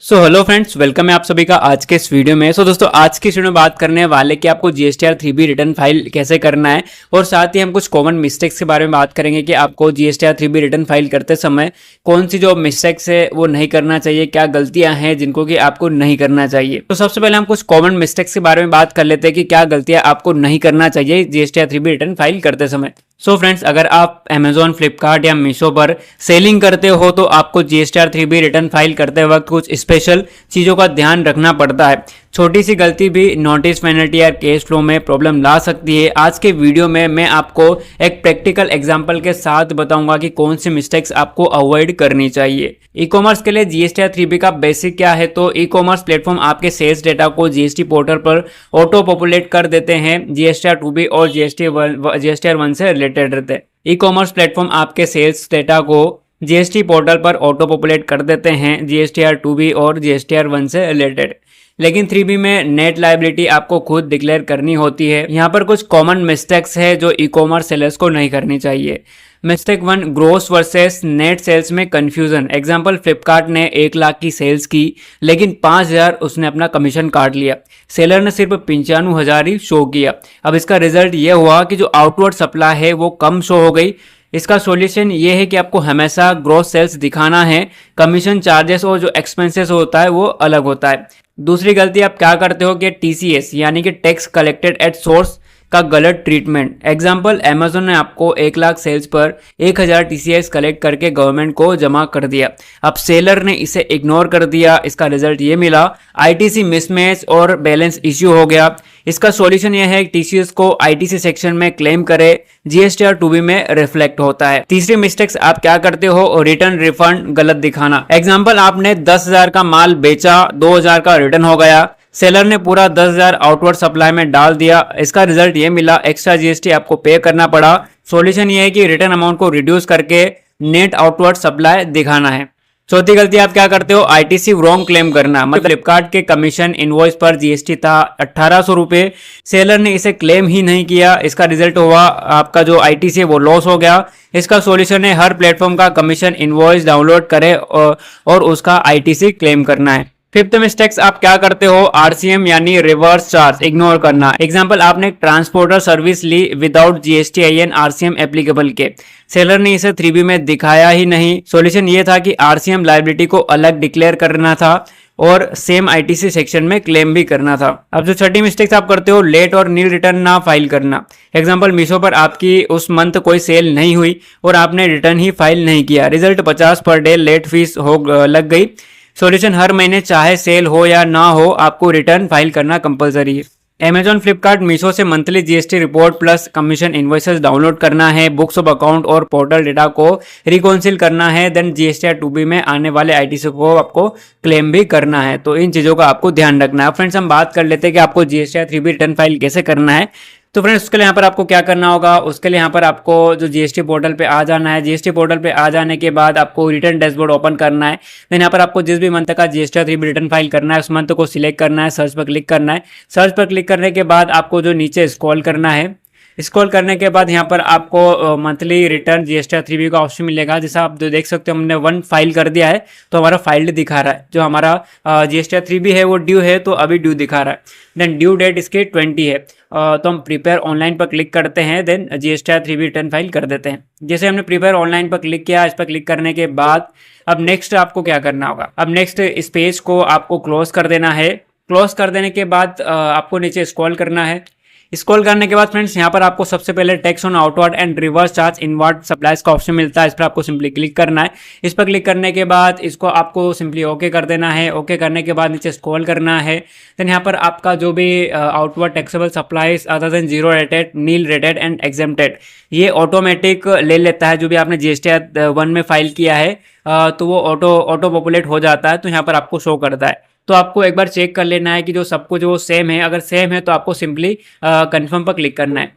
Hello friends, welcome है आप सभी का आज के इस वीडियो में। दोस्तों, आज की इस वीडियो में बात करने वाले कि आपको जीएसटीआर 3B रिटर्न फाइल कैसे करना है और साथ ही हम कुछ कॉमन मिस्टेक्स के बारे में बात करेंगे कि आपको जीएसटीआर 3B रिटर्न फाइल करते समय कौन सी जो मिस्टेक्स है वो नहीं करना चाहिए, क्या गलतियां हैं जिनको कि आपको नहीं करना चाहिए। तो सबसे पहले हम कुछ कॉमन मिस्टेक्स के बारे में बात कर लेते हैं कि क्या गलतियां आपको नहीं करना चाहिए जीएसटीआर 3B रिटर्न फाइल करते समय। फ्रेंड्स, अगर आप अमेजोन, फ्लिपकार्ट या मीशो पर सेलिंग करते हो तो आपको जीएसटीआर 3B रिटर्न फाइल करते वक्त कुछ स्पेशल चीज़ों का ध्यान रखना पड़ता है। छोटी सी गलती भी नोटिस, पेनल्टी या केस फ्लो में प्रॉब्लम ला सकती है। आज के वीडियो में मैं आपको एक प्रैक्टिकल एग्जांपल के साथ बताऊंगा कि कौन सी मिस्टेक्स आपको अवॉइड करनी चाहिए। ई कॉमर्स के लिए जीएसटीआर 3B का बेसिक क्या है, तो ई कॉमर्स प्लेटफॉर्म आपके सेल्स डेटा को जीएसटी पोर्टल पर ऑटो पॉपुलेट कर देते हैं। जीएसटीआर 2B और जीएसटीआर 1 से रिलेटेड रहते हैं। ई कॉमर्स प्लेटफॉर्म आपके सेल्स डेटा को जीएसटी पोर्टल पर ऑटो पॉपुलेट कर देते हैं जीएसटीआर 2B और जीएसटीआर 1 से रिलेटेड। लेकिन 3B में नेट लायबिलिटी आपको खुद डिक्लेयर करनी होती है। यहाँ पर कुछ कॉमन मिस्टेक्स है जो ई कॉमर्स सेलर्स को नहीं करनी चाहिए। Mistake 1, gross versus net sales में कंफ्यूजन। एग्जांपल, फ्लिपकार्ट ने 1 लाख की सेल्स की लेकिन 5,000 उसने अपना कमीशन काट लिया। सेलर ने सिर्फ 95,000 ही शो किया। अब इसका रिजल्ट ये हुआ कि जो आउटवर्ड सप्लाई है वो कम शो हो गई। इसका सॉल्यूशन ये है कि आपको हमेशा ग्रॉस सेल्स दिखाना है। कमीशन चार्जेस और जो एक्सपेंसेस होता है वो अलग होता है। दूसरी गलती आप क्या करते हो कि टीसीएस यानी कि टैक्स कलेक्टेड एट सोर्स का गलत ट्रीटमेंट। एग्जाम्पल, अमेजोन ने आपको 1 लाख सेल्स पर 1,000 टीसीएस कलेक्ट करके गवर्नमेंट को जमा कर दिया। अब सेलर ने इसे इग्नोर कर दिया। इसका रिजल्ट ये मिला, आईटीसी मिसमैच और बैलेंस इश्यू हो गया। इसका सॉल्यूशन यह है कि टीसीएस को आईटीसी सेक्शन में क्लेम करे, जीएसटीआर 2B में रिफ्लेक्ट होता है। तीसरी मिस्टेक्स आप क्या करते हो, रिटर्न रिफंड गलत दिखाना। एग्जाम्पल, आपने 10,000 का माल बेचा, 2,000 का रिटर्न हो गया। सेलर ने पूरा 10,000 आउटवर्ड सप्लाई में डाल दिया। इसका रिजल्ट ये मिला, एक्स्ट्रा जीएसटी आपको पे करना पड़ा। सॉल्यूशन ये है कि रिटर्न अमाउंट को रिड्यूस करके नेट आउटवर्ड सप्लाई दिखाना है। चौथी गलती आप क्या करते हो, आईटीसी रॉन्ग क्लेम करना। मतलब फ्लिपकार्ट के कमीशन इनवॉइस पर जीएसटी था 1,800 रुपए, सेलर ने इसे क्लेम ही नहीं किया। इसका रिजल्ट हुआ आपका जो आईटीसी है वो लॉस हो गया। इसका सॉल्यूशन है हर प्लेटफॉर्म का कमीशन इनवॉइस डाउनलोड करें और उसका आईटीसी क्लेम करना है। फिफ्थ मिस्टेक्स आप क्या करते हो, आरसीएम यानी रिवर्स चार्ज इग्नोर करना। एग्जांपल, आपने ट्रांसपोर्टर सर्विस ली विदाउट जीएसटीआईएन आरसीएम एप्लीकेबल के, सेलर ने इसे 3B में दिखाया ही नहीं। सॉल्यूशन ये था कि आरसीएम लायबिलिटी को अलग डिक्लेयर करना था और सेम आईटीसी सेक्शन में क्लेम भी करना था। अब जो छठी मिस्टेक्स आप करते हो, लेट और नील रिटर्न ना फाइल करना। एग्जांपल, मीशो पर आपकी उस मंथ कोई सेल नहीं हुई और आपने रिटर्न ही फाइल नहीं किया। Result 50 per day late fees लग गई। सॉल्यूशन, हर महीने चाहे सेल हो या ना हो आपको रिटर्न फाइल करना कंपलसरी है। अमेजॉन, फ्लिपकार्ट, मीशो से monthly GST report plus commission invoices download करना है। बुक्स ऑफ अकाउंट और पोर्टल डेटा को रिकॉन्सिल करना है। देन जीएसटीआर 2B में आने वाले आईटीसी को आपको क्लेम भी करना है। तो इन चीज़ों का आपको ध्यान रखना है। फ्रेंड्स, हम बात कर लेते हैं कि आपको जीएसटीआर 3B रिटर्न फाइल कैसे करना है। तो फ्रेंड्स, उसके लिए यहाँ पर आपको क्या करना होगा, उसके लिए यहाँ पर आपको जो जीएसटी पोर्टल पे आ जाना है। जीएसटी पोर्टल पे आ जाने के बाद आपको रिटर्न डैशबोर्ड ओपन करना है। देन यहाँ पर आपको जिस भी मंथ का जीएसटीआर 3B रिटर्न फाइल करना है उस मंथ को सिलेक्ट करना है, सर्च पर क्लिक करना है। सर्च पर क्लिक करने के बाद आपको जो नीचे स्क्रॉल करना है, स्क्रॉल करने के बाद यहाँ पर आपको मंथली रिटर्न जीएसटीआर 3B का ऑप्शन मिलेगा। जैसा आप जो देख सकते हो, हमने 1 फाइल कर दिया है तो हमारा फाइल्ड दिखा रहा है। जो हमारा जीएसटीआर 3B है वो ड्यू है तो अभी ड्यू दिखा रहा है। देन ड्यू डेट इसकी 20 है। तो हम प्रिपेयर ऑनलाइन पर क्लिक करते हैं। Then GSTR 3B return file कर देते हैं। जैसे हमने प्रिपेयर ऑनलाइन पर क्लिक किया, इस पर क्लिक करने के बाद अब नेक्स्ट आपको क्या करना होगा, अब नेक्स्ट इस पेज को आपको क्लोज कर देना है। क्लोज कर देने के बाद आपको नीचे स्क्रॉल करना है। स्क्रॉल करने के बाद फ्रेंड्स, यहाँ पर आपको सबसे पहले tax on outward and reverse charge inward supplies का ऑप्शन मिलता है। इस पर आपको सिंपली क्लिक करना है। इस पर क्लिक करने के बाद इसको आपको सिंपली ओके कर देना है। ओके करने के बाद नीचे स्क्रॉल करना है। देन यहाँ पर आपका जो भी outward taxable supplies other than zero rated, nil rated and exempted, ये ऑटोमेटिक ले लेता है। जो भी आपने जीएसटीआर 1 में फाइल किया है तो वो ऑटो पॉपुलेट हो जाता है, तो यहाँ पर आपको शो करता है। तो आपको एक बार चेक कर लेना है कि जो सब कुछ वो सेम है। अगर सेम है तो आपको सिंपली कंफर्म पर क्लिक करना है।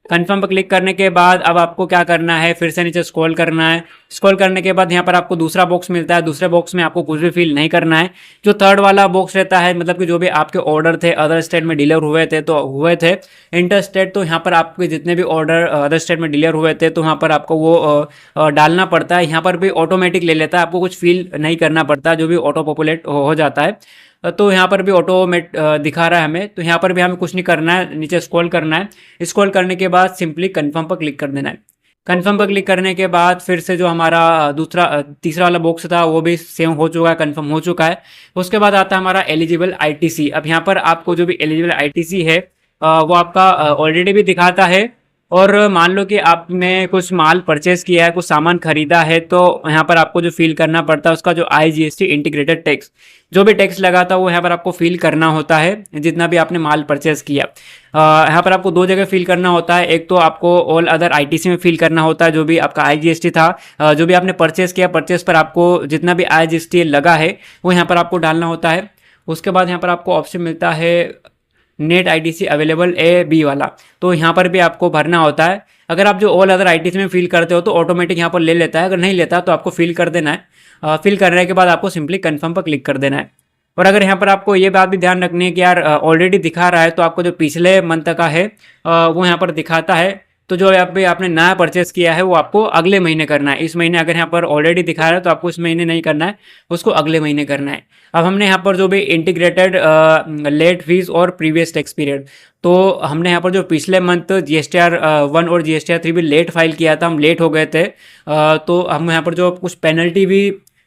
कंफर्म पर क्लिक करने के बाद अब आपको क्या करना है, फिर से नीचे स्क्रॉल करना है। स्क्रॉल करने के बाद यहाँ पर आपको दूसरा बॉक्स मिलता है, दूसरे बॉक्स में आपको कुछ भी फिल नहीं करना है। जो थर्ड वाला बॉक्स रहता है, मतलब कि जो भी आपके ऑर्डर थे अदर स्टेट में डिलीवर हुए थे इंटर स्टेट, तो यहाँ पर आपके जितने भी ऑर्डर अदर स्टेट में डिलीवर हुए थे तो वहाँ पर आपको वो डालना पड़ता है। यहाँ पर भी ऑटोमेटिक ले लेता है, आपको कुछ फिल नहीं करना पड़ता, जो भी ऑटो पॉपुलेट हो जाता है। तो यहाँ पर भी ऑटोमेट दिखा रहा है हमें, तो यहाँ पर भी हमें कुछ नहीं करना है, नीचे स्क्रॉल करना है। स्क्रॉल करने के बाद सिंपली कंफर्म पर क्लिक कर देना है। कंफर्म पर क्लिक करने के बाद फिर से जो हमारा तीसरा वाला बॉक्स था वो भी सेम हो चुका है, कंफर्म हो चुका है। उसके बाद आता है हमारा एलिजिबल आईटीसी। अब यहाँ पर आपको जो भी एलिजिबल आईटीसी है वो आपका ऑलरेडी भी दिखाता है। और मान लो कि आपने कुछ माल परचेस किया है, कुछ सामान खरीदा है, तो यहाँ पर आपको जो फिल करना पड़ता है उसका जो IGST इंटीग्रेटेड टैक्स, जो भी टैक्स लगा था वो यहाँ पर आपको फिल करना होता है, जितना भी आपने माल परचेस किया। यहाँ पर आपको दो जगह फिल करना होता है। एक तो आपको ऑल अदर ITC में फिल करना होता है, जो भी आपका IGST था, जो भी आपने परचेस किया, परचेस पर आपको जितना भी IGST लगा है वो यहाँ पर आपको डालना होता है। उसके बाद यहाँ पर आपको ऑप्शन मिलता है net ITC available A B वाला, तो यहाँ पर भी आपको भरना होता है। अगर आप जो ऑल अदर ITC में फिल करते हो तो ऑटोमेटिक यहाँ पर ले लेता है, अगर नहीं लेता तो आपको फिल कर देना है। फिल करने के बाद आपको सिंपली कंफर्म पर क्लिक कर देना है। और अगर यहाँ पर आपको ये बात भी ध्यान रखनी है कि यार ऑलरेडी दिखा रहा है, तो आपको जो पिछले मंथ का है वो यहाँ पर दिखाता है, तो जो आपने नया परचेस किया है वो आपको अगले महीने करना है। इस महीने अगर यहाँ पर ऑलरेडी दिखा रहा है तो आपको इस महीने नहीं करना है, उसको अगले महीने करना है। अब हमने यहाँ पर जो भी इंटीग्रेटेड लेट फीस और प्रीवियस टैक्स पीरियड, तो हमने यहाँ पर जो पिछले मंथ GSTR 1 और GSTR 3 भी लेट फाइल किया था, हम लेट हो गए थे, तो हम यहाँ पर जो कुछ पेनल्टी भी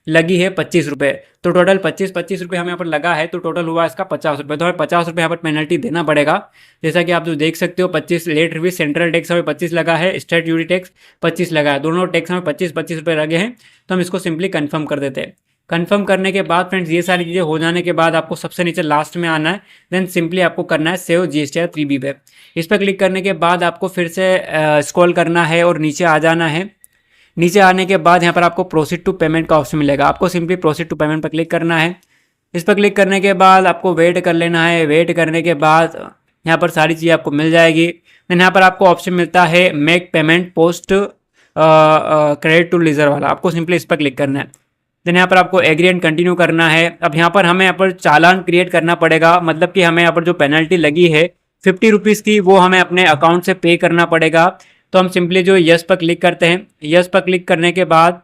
लगी है 25 रुपये, तो टोटल 25 रुपये हमें यहाँ पर लगा है, तो टोटल हुआ इसका 50 रुपये। तो हमें 50 रुपये यहाँ पर पेनल्टी देना पड़ेगा। जैसा कि आप जो देख सकते हो 25 लेट रिवीज, सेंट्रल टैक्स हमें 25 लगा है, स्टेट ड्यूटी टैक्स 25 लगा है, दोनों टैक्स हमें 25 रुपये लगे हैं। तो हम इसको सिंपली कन्फर्म कर देते हैं। कन्फर्म करने के बाद फ्रेंड्स ये सारी चीज़ें हो जाने के बाद आपको सबसे नीचे लास्ट में आना है, देन सिंपली आपको करना है सेव GSTR 3B पे। इस पर क्लिक करने के बाद आपको फिर से स्क्रॉल करना है और नीचे आ जाना है। नीचे आने के बाद यहाँ पर आपको प्रोसीड टू पेमेंट का ऑप्शन मिलेगा, आपको सिंपली प्रोसीड टू पेमेंट पर क्लिक करना है। इस पर क्लिक करने के बाद आपको वेट कर लेना है। वेट करने के बाद यहाँ पर सारी चीज़ें आपको मिल जाएगी। देन यहाँ पर आपको ऑप्शन मिलता है make payment post credit to ledger वाला, आपको सिंपली इस पर क्लिक करना है। देन यहाँ पर आपको एग्री एंड कंटिन्यू करना है। अब यहाँ पर हमें यहाँ पर चालान क्रिएट करना पड़ेगा, मतलब कि हमें यहाँ पर जो पेनल्टी लगी है 50 रुपीज़ की, वो हमें अपने अकाउंट से पे करना पड़ेगा। तो हम सिंपली जो यस पर क्लिक करते हैं। यस पर क्लिक करने के बाद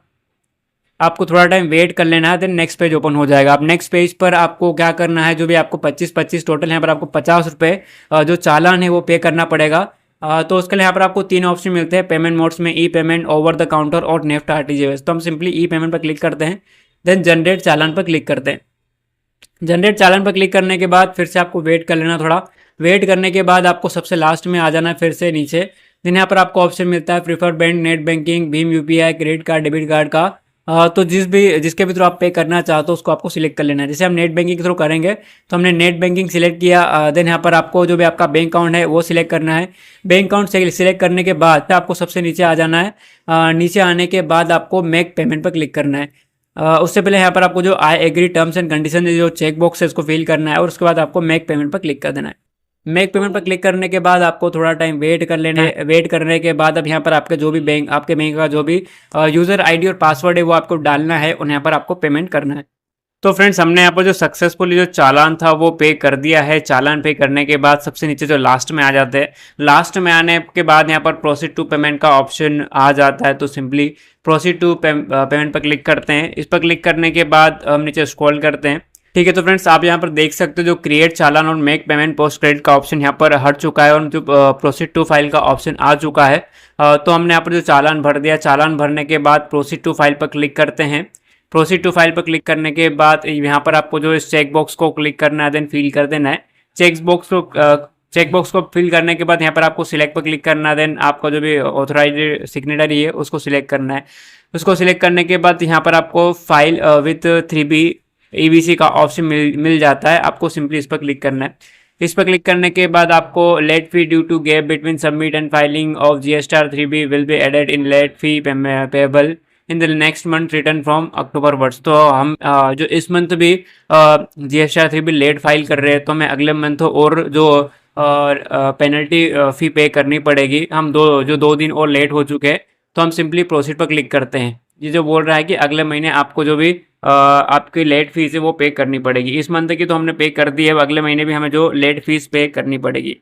आपको थोड़ा टाइम वेट कर लेना है, देन नेक्स्ट पेज ओपन हो जाएगा। अब नेक्स्ट पेज पर आपको क्या करना है, जो भी आपको 25 टोटल यहाँ पर आपको 50 रुपये जो चालान है वो पे करना पड़ेगा। तो उसके लिए यहाँ पर आपको 3 ऑप्शन मिलते हैं पेमेंट मोड्स में, ई पेमेंट, ओवर द काउंटर और नेफ्ट RTGS। तो हम सिंपली ई पेमेंट पर क्लिक करते हैं, देन जनरेट चालान पर क्लिक करते हैं। जनरेट चालान पर क्लिक करने के बाद फिर से आपको वेट कर लेना थोड़ा। वेट करने के बाद आपको सबसे लास्ट में आ जाना है फिर से नीचे। देन यहाँ पर आपको ऑप्शन मिलता है preferred bank, net banking, Bhim UPI, credit card, debit card का। तो जिसके भी थ्रू आप पे करना चाहते हो उसको आपको सिलेक्ट कर लेना है। जैसे हम नेट बैंकिंग के थ्रू करेंगे तो हमने नेट बैंकिंग सिलेक्ट किया। देन यहाँ पर आपको जो भी आपका बैंक अकाउंट है वो सिलेक्ट करना है। बैंक अकाउंट सिलेक्ट करने के बाद आपको सबसे नीचे आ जाना है। नीचे आने के बाद आपको मेक पेमेंट पर क्लिक करना है। उससे पहले यहाँ पर आपको जो I agree terms and condition जो चेक बॉक्स है उसको फिल करना है, और उसके बाद आपको मेक पेमेंट पर क्लिक कर देना है। मेक पेमेंट पर क्लिक करने के बाद आपको थोड़ा टाइम वेट कर लेना है। वेट करने के बाद अब यहाँ पर आपके जो भी आपके बैंक का जो भी यूज़र ID और पासवर्ड है वो आपको डालना है, और यहाँ पर आपको पेमेंट करना है। तो फ्रेंड्स हमने यहाँ पर जो सक्सेसफुली जो चालान था वो पे कर दिया है। चालान पे करने के बाद सबसे नीचे जो लास्ट में आ जाते हैं, लास्ट में आने के बाद यहाँ पर प्रोसीड टू पेमेंट का ऑप्शन आ जाता है। तो सिंपली प्रोसीड टू पेमेंट पर क्लिक करते हैं। इस पर क्लिक करने के बाद हम नीचे स्क्रॉल करते हैं। ठीक है, तो फ्रेंड्स आप यहाँ पर देख सकते हो जो क्रिएट चालान और मेक पेमेंट पोस्ट क्रेडिट का ऑप्शन यहाँ पर हट चुका है, और जो प्रोसीड टू फाइल का ऑप्शन आ चुका है। तो हमने यहाँ पर जो चालान भर दिया, चालान भरने के बाद प्रोसीड टू फाइल पर क्लिक करते हैं। प्रोसीड टू फाइल पर क्लिक करने के बाद यहाँ पर आपको जो इस चेक बॉक्स को क्लिक करना है, देन फिल कर देना है। चेक बॉक्स को फिल करने के बाद यहाँ पर आपको सिलेक्ट पर क्लिक करना है। देन आपका जो भी ऑथराइज्ड सिग्नेटरी है उसको सिलेक्ट करना है। उसको सिलेक्ट करने के बाद यहाँ पर आपको फाइल विथ 3B EBC का ऑप्शन मिल जाता है। आपको सिंपली इस पर क्लिक करना है। इस पर क्लिक करने के बाद आपको late fee due to gap between submit and filing of GSTR 3B will be added in late fee payable in the next month return from October onwards. तो हम जो इस मंथ भी GSTR 3B लेट फाइल कर रहे हैं, तो हमें अगले मंथ और जो और पेनल्टी फ़ी पे करनी पड़ेगी। हम 2 दिन और लेट हो चुके हैं, तो हम सिंपली प्रोसीड पर क्लिक करते हैं। ये जो बोल रहा है कि अगले महीने आपको जो भी आपकी लेट फ़ीस है वो पे करनी पड़ेगी। इस मंथ की तो हमने पे कर दी है, अब अगले महीने भी हमें जो लेट फ़ीस पे करनी पड़ेगी।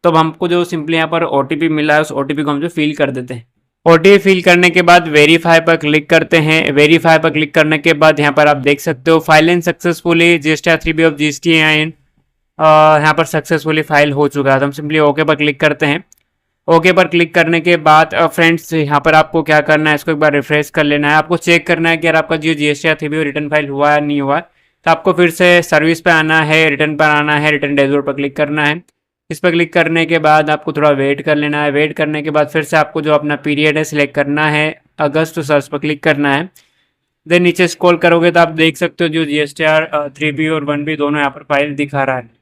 तो अब हमको जो सिंपली यहाँ पर ओटीपी मिला है, उस ओटीपी को हम जो फिल कर देते हैं। ओटीपी फिल करने के बाद वेरीफाई पर क्लिक करते हैं। वेरीफाई पर क्लिक करने के बाद यहाँ पर आप देख सकते हो file in successfully GSTR 3B of GSTIN यहाँ पर सक्सेसफुली फाइल हो चुका है। तो हम सिंपली ओके पर क्लिक करते हैं। ओके पर क्लिक करने के बाद फ्रेंड्स यहाँ पर आपको क्या करना है, इसको एक बार रिफ्रेश कर लेना है। आपको चेक करना है कि यार आपका जो GSTR 3B रिटर्न फाइल हुआ है नहीं हुआ, तो आपको फिर से सर्विस पे आना है, रिटर्न पर आना है, रिटर्न डैशबोर्ड पर क्लिक करना है। इस पर क्लिक करने के बाद आपको थोड़ा वेट कर लेना है। वेट करने के बाद फिर से आपको जो अपना पीरियड है सिलेक्ट करना है, अगस्त टू सर्च पर क्लिक करना है। देन नीचे स्क्रॉल करोगे तो आप देख सकते हो जो GSTR 3B और 1B दोनों यहाँ पर फाइल दिखा रहा है।